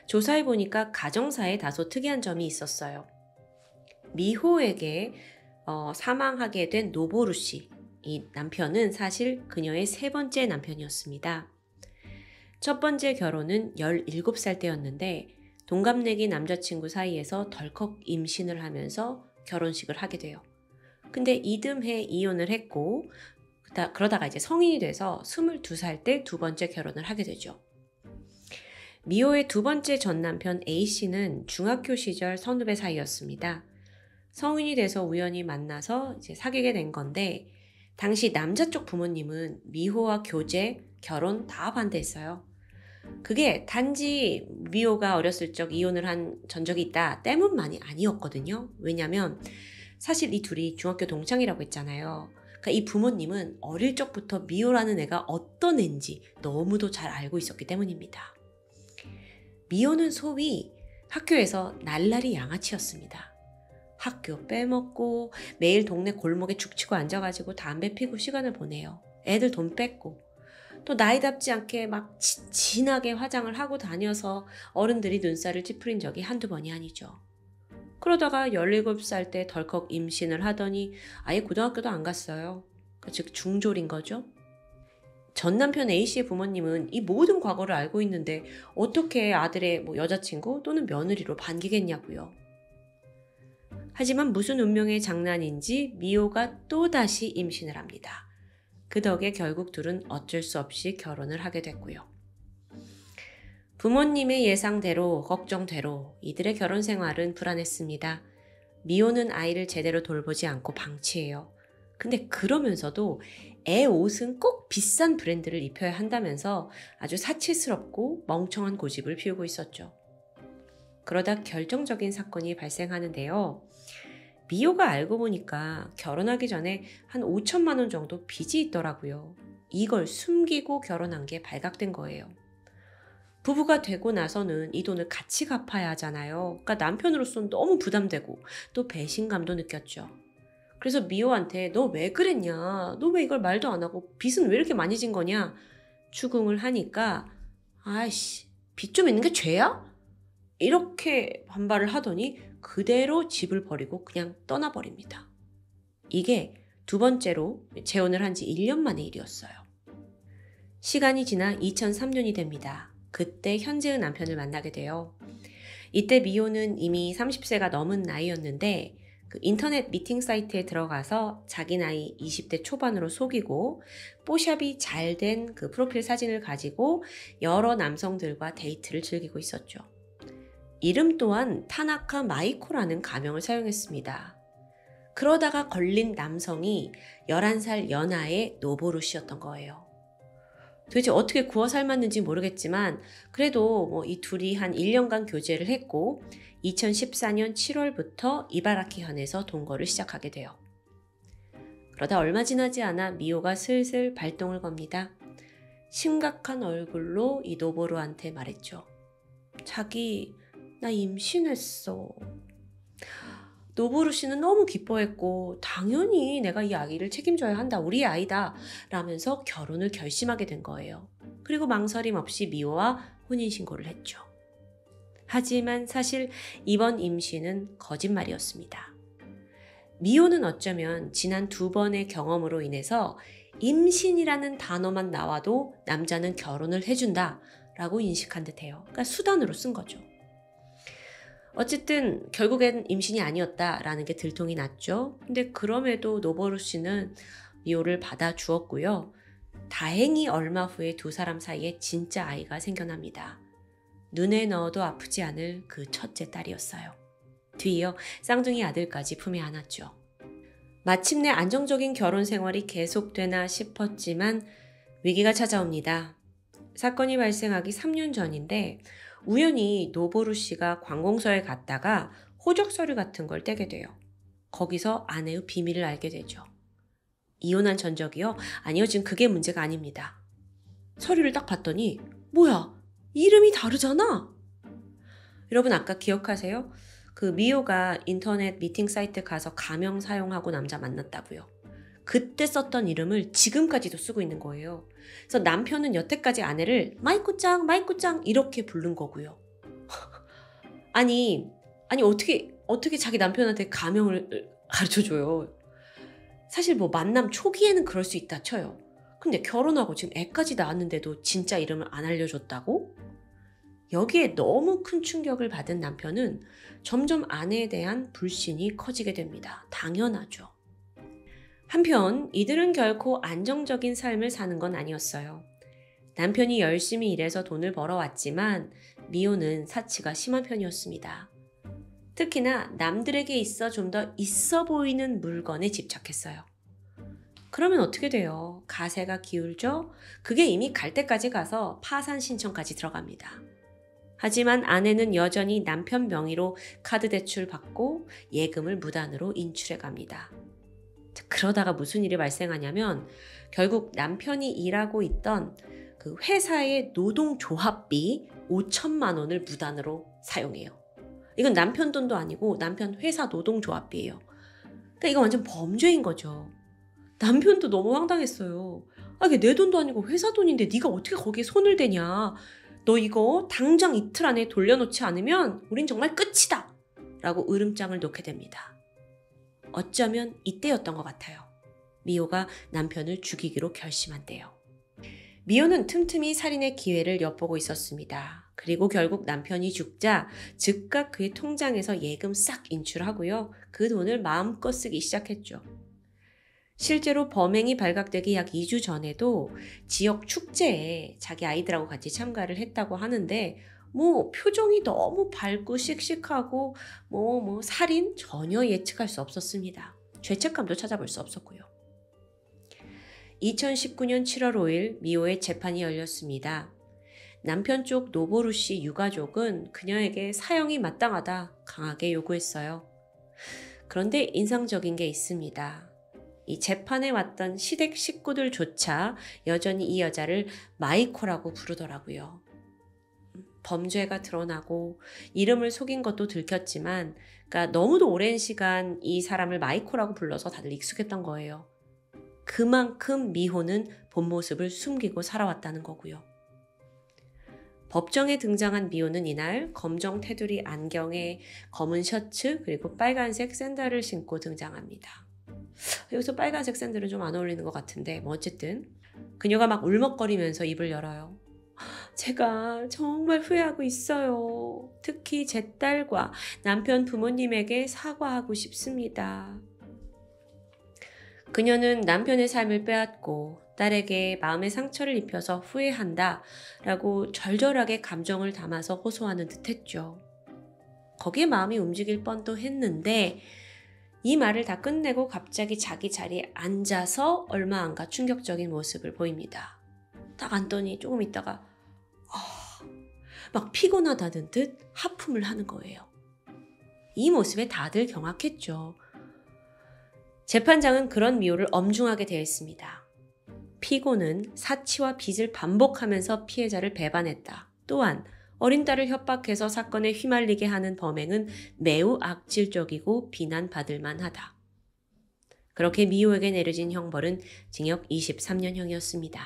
조사해보니까 가정사에 다소 특이한 점이 있었어요. 미호에게 사망하게 된 노보루 씨, 이 남편은 사실 그녀의 세 번째 남편이었습니다. 첫 번째 결혼은 17살 때였는데 동갑내기 남자친구 사이에서 덜컥 임신을 하면서 결혼식을 하게 돼요. 근데 이듬해 이혼을 했고 그러다가 이제 성인이 돼서 22살 때 두 번째 결혼을 하게 되죠. 미호의 두 번째 전 남편 A씨는 중학교 시절 선후배 사이였습니다. 성인이 돼서 우연히 만나서 이제 사귀게 된 건데 당시 남자 쪽 부모님은 미호와 교제, 결혼 다 반대했어요. 그게 단지 미호가 어렸을 적 이혼을 한 전적이 있다 때문만이 아니었거든요. 왜냐면 사실 이 둘이 중학교 동창이라고 했잖아요. 그러니까 이 부모님은 어릴 적부터 미호라는 애가 어떤 애인지 너무도 잘 알고 있었기 때문입니다. 미호는 소위 학교에서 날라리 양아치였습니다. 학교 빼먹고 매일 동네 골목에 죽치고 앉아가지고 담배 피고 시간을 보내요. 애들 돈 뺏고 또 나이답지 않게 막 진하게 화장을 하고 다녀서 어른들이 눈살을 찌푸린 적이 한두 번이 아니죠. 그러다가 17살 때 덜컥 임신을 하더니 아예 고등학교도 안 갔어요. 즉 중졸인 거죠. 전 남편 A씨의 부모님은 이 모든 과거를 알고 있는데 어떻게 아들의 여자친구 또는 며느리로 반기겠냐고요. 하지만 무슨 운명의 장난인지 미호가 또다시 임신을 합니다. 그 덕에 결국 둘은 어쩔 수 없이 결혼을 하게 됐고요. 부모님의 예상대로 걱정대로 이들의 결혼 생활은 불안했습니다. 미호는 아이를 제대로 돌보지 않고 방치해요. 근데 그러면서도 애 옷은 꼭 비싼 브랜드를 입혀야 한다면서 아주 사치스럽고 멍청한 고집을 피우고 있었죠. 그러다 결정적인 사건이 발생하는데요. 미호가 알고 보니까 결혼하기 전에 한 5천만 원 정도 빚이 있더라고요. 이걸 숨기고 결혼한 게 발각된 거예요. 부부가 되고 나서는 이 돈을 같이 갚아야 하잖아요. 그러니까 남편으로서는 너무 부담되고 또 배신감도 느꼈죠. 그래서 미호한테 너 왜 그랬냐? 너 왜 이걸 말도 안 하고 빚은 왜 이렇게 많이 진 거냐? 추궁을 하니까 아이씨 빚 좀 있는 게 죄야? 이렇게 반발을 하더니 그대로 집을 버리고 그냥 떠나버립니다. 이게 두 번째로 재혼을 한 지 1년 만의 일이었어요. 시간이 지나 2003년이 됩니다. 그때 현재의 남편을 만나게 돼요. 이때 미호는 이미 30세가 넘은 나이였는데 그 인터넷 미팅 사이트에 들어가서 자기 나이 20대 초반으로 속이고 뽀샵이 잘 된 그 프로필 사진을 가지고 여러 남성들과 데이트를 즐기고 있었죠. 이름 또한 타나카 마이코라는 가명을 사용했습니다. 그러다가 걸린 남성이 11살 연하의 노보루 씨였던 거예요. 도대체 어떻게 구워 삶았는지 모르겠지만 그래도 이 둘이 한 1년간 교제를 했고 2014년 7월부터 이바라키현에서 동거를 시작하게 돼요. 그러다 얼마 지나지 않아 미호가 슬슬 발동을 겁니다. 심각한 얼굴로 이 노보루한테 말했죠. 자기, 나 임신했어. 노보루 씨는 너무 기뻐했고 당연히 내가 이 아기를 책임져야 한다. 우리 아이다. 라면서 결혼을 결심하게 된 거예요. 그리고 망설임 없이 미호와 혼인신고를 했죠. 하지만 사실 이번 임신은 거짓말이었습니다. 미호는 어쩌면 지난 2번의 경험으로 인해서 임신이라는 단어만 나와도 남자는 결혼을 해준다 라고 인식한 듯해요. 그러니까 수단으로 쓴 거죠. 어쨌든 결국엔 임신이 아니었다라는 게 들통이 났죠. 근데 그럼에도 노보루 씨는 미호를 받아주었고요. 다행히 얼마 후에 두 사람 사이에 진짜 아이가 생겨납니다. 눈에 넣어도 아프지 않을 그 첫째 딸이었어요. 뒤이어 쌍둥이 아들까지 품에 안았죠. 마침내 안정적인 결혼 생활이 계속되나 싶었지만 위기가 찾아옵니다. 사건이 발생하기 3년 전인데 우연히 노보루 씨가 관공서에 갔다가 호적 서류 같은 걸 떼게 돼요. 거기서 아내의 비밀을 알게 되죠. 이혼한 전적이요? 아니요, 지금 그게 문제가 아닙니다. 서류를 딱 봤더니 뭐야? 이름이 다르잖아? 여러분 아까 기억하세요? 그 미호가 인터넷 미팅 사이트 가서 가명 사용하고 남자 만났다고요. 그때 썼던 이름을 지금까지도 쓰고 있는 거예요. 그래서 남편은 여태까지 아내를 마이코짱 마이코짱 이렇게 부른 거고요. 아니 어떻게 자기 남편한테 가명을 가르쳐줘요. 사실 만남 초기에는 그럴 수 있다 쳐요. 근데 결혼하고 지금 애까지 낳았는데도 진짜 이름을 안 알려줬다고? 여기에 너무 큰 충격을 받은 남편은 점점 아내에 대한 불신이 커지게 됩니다. 당연하죠. 한편 이들은 결코 안정적인 삶을 사는 건 아니었어요. 남편이 열심히 일해서 돈을 벌어왔지만 미호는 사치가 심한 편이었습니다. 특히나 남들에게 있어 좀 더 있어 보이는 물건에 집착했어요. 그러면 어떻게 돼요? 가세가 기울죠? 그게 이미 갈 때까지 가서 파산 신청까지 들어갑니다. 하지만 아내는 여전히 남편 명의로 카드 대출 받고 예금을 무단으로 인출해 갑니다. 그러다가 무슨 일이 발생하냐면 결국 남편이 일하고 있던 그 회사의 노동조합비 5천만 원을 무단으로 사용해요. 이건 남편 돈도 아니고 남편 회사 노동조합비예요. 그러니까 이거 완전 범죄인 거죠. 남편도 너무 황당했어요. 이게 내 돈도 아니고 회사 돈인데 네가 어떻게 거기에 손을 대냐. 너 이거 당장 이틀 안에 돌려놓지 않으면 우린 정말 끝이다. 라고 으름장을 놓게 됩니다. 어쩌면 이때였던 것 같아요. 미호가 남편을 죽이기로 결심한 때요. 미호는 틈틈이 살인의 기회를 엿보고 있었습니다. 그리고 결국 남편이 죽자 즉각 그의 통장에서 예금 싹 인출하고요. 그 돈을 마음껏 쓰기 시작했죠. 실제로 범행이 발각되기 약 2주 전에도 지역 축제에 자기 아이들하고 같이 참가를 했다고 하는데 표정이 너무 밝고 씩씩하고 살인 전혀 예측할 수 없었습니다. 죄책감도 찾아볼 수 없었고요. 2019년 7월 5일 미호의 재판이 열렸습니다. 남편 쪽 노보루 씨 유가족은 그녀에게 사형이 마땅하다 강하게 요구했어요. 그런데 인상적인 게 있습니다. 이 재판에 왔던 시댁 식구들조차 여전히 이 여자를 마이코라고 부르더라고요. 범죄가 드러나고 이름을 속인 것도 들켰지만 그러니까 너무도 오랜 시간 이 사람을 마이코라고 불러서 다들 익숙했던 거예요. 그만큼 미호는 본 모습을 숨기고 살아왔다는 거고요. 법정에 등장한 미호는 이날 검정 테두리 안경에 검은 셔츠 그리고 빨간색 샌들을 신고 등장합니다. 여기서 빨간색 샌들은 좀 안 어울리는 것 같은데 어쨌든 그녀가 막 울먹거리면서 입을 열어요. 제가 정말 후회하고 있어요. 특히 제 딸과 남편 부모님에게 사과하고 싶습니다. 그녀는 남편의 삶을 빼앗고 딸에게 마음의 상처를 입혀서 후회한다 라고 절절하게 감정을 담아서 호소하는 듯 했죠. 거기에 마음이 움직일 뻔도 했는데 이 말을 다 끝내고 갑자기 자기 자리에 앉아서 얼마 안 가 충격적인 모습을 보입니다. 딱 앉더니 조금 있다가 막 피곤하다는 듯 하품을 하는 거예요. 이 모습에 다들 경악했죠. 재판장은 그런 미호를 엄중하게 대했습니다. 피고는 사치와 빚을 반복하면서 피해자를 배반했다. 또한 어린 딸을 협박해서 사건에 휘말리게 하는 범행은 매우 악질적이고 비난받을 만하다. 그렇게 미호에게 내려진 형벌은 징역 23년형이었습니다.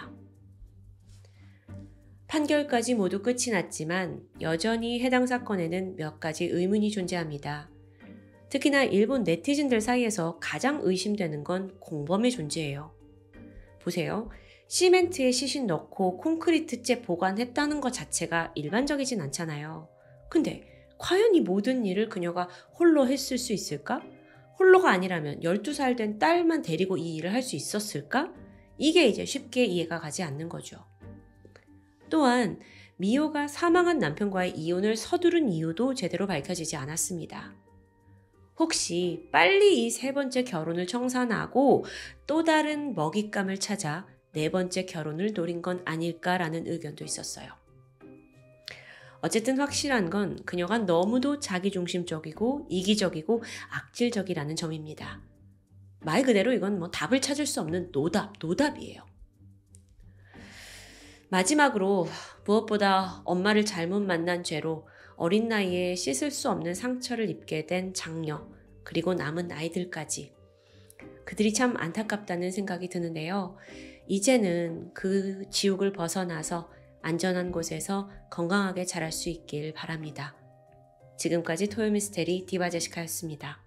판결까지 모두 끝이 났지만 여전히 해당 사건에는 몇 가지 의문이 존재합니다. 특히나 일본 네티즌들 사이에서 가장 의심되는 건 공범의 존재예요. 보세요. 시멘트에 시신 넣고 콘크리트째 보관했다는 것 자체가 일반적이진 않잖아요. 근데 과연 이 모든 일을 그녀가 홀로 했을 수 있을까? 홀로가 아니라면 12살 된 딸만 데리고 이 일을 할 수 있었을까? 이게 이제 쉽게 이해가 가지 않는 거죠. 또한 미호가 사망한 남편과의 이혼을 서두른 이유도 제대로 밝혀지지 않았습니다. 혹시 빨리 이 세 번째 결혼을 청산하고 또 다른 먹잇감을 찾아 네 번째 결혼을 노린 건 아닐까라는 의견도 있었어요. 어쨌든 확실한 건 그녀가 너무도 자기중심적이고 이기적이고 악질적이라는 점입니다. 말 그대로 이건 답을 찾을 수 없는 노답이에요. 마지막으로 무엇보다 엄마를 잘못 만난 죄로 어린 나이에 씻을 수 없는 상처를 입게 된 장녀, 그리고 남은 아이들까지. 그들이 참 안타깝다는 생각이 드는데요. 이제는 그 지옥을 벗어나서 안전한 곳에서 건강하게 자랄 수 있길 바랍니다. 지금까지 토요미스테리 디바제시카였습니다.